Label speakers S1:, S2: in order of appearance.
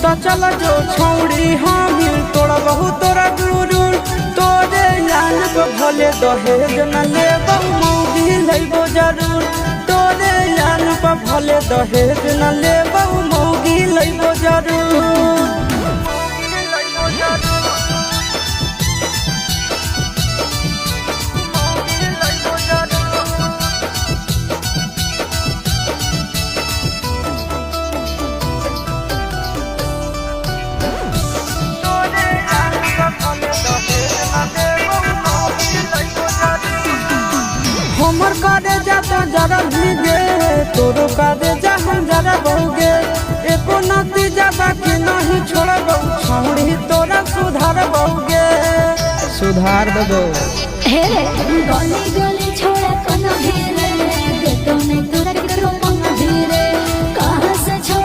S1: तो चल जो छौड़ी हामिल तोड़ा बहु तोरा गुरूर तोरे यान को भले दहेज न ले बहु मौगी लइबो जरूर तोरे यान को भले दहेज न ले बहु मौगी लइबो जरूर। हमर कादे जाता जरा भीगे तोरो कादे जा हम जरा बहुगे एको नतीजा बाकी नहीं छोड़बो छौड़ी तोरा सुधार बहुगे सुधार देबो
S2: हे रे गली गली छोड़ा कोनो घेर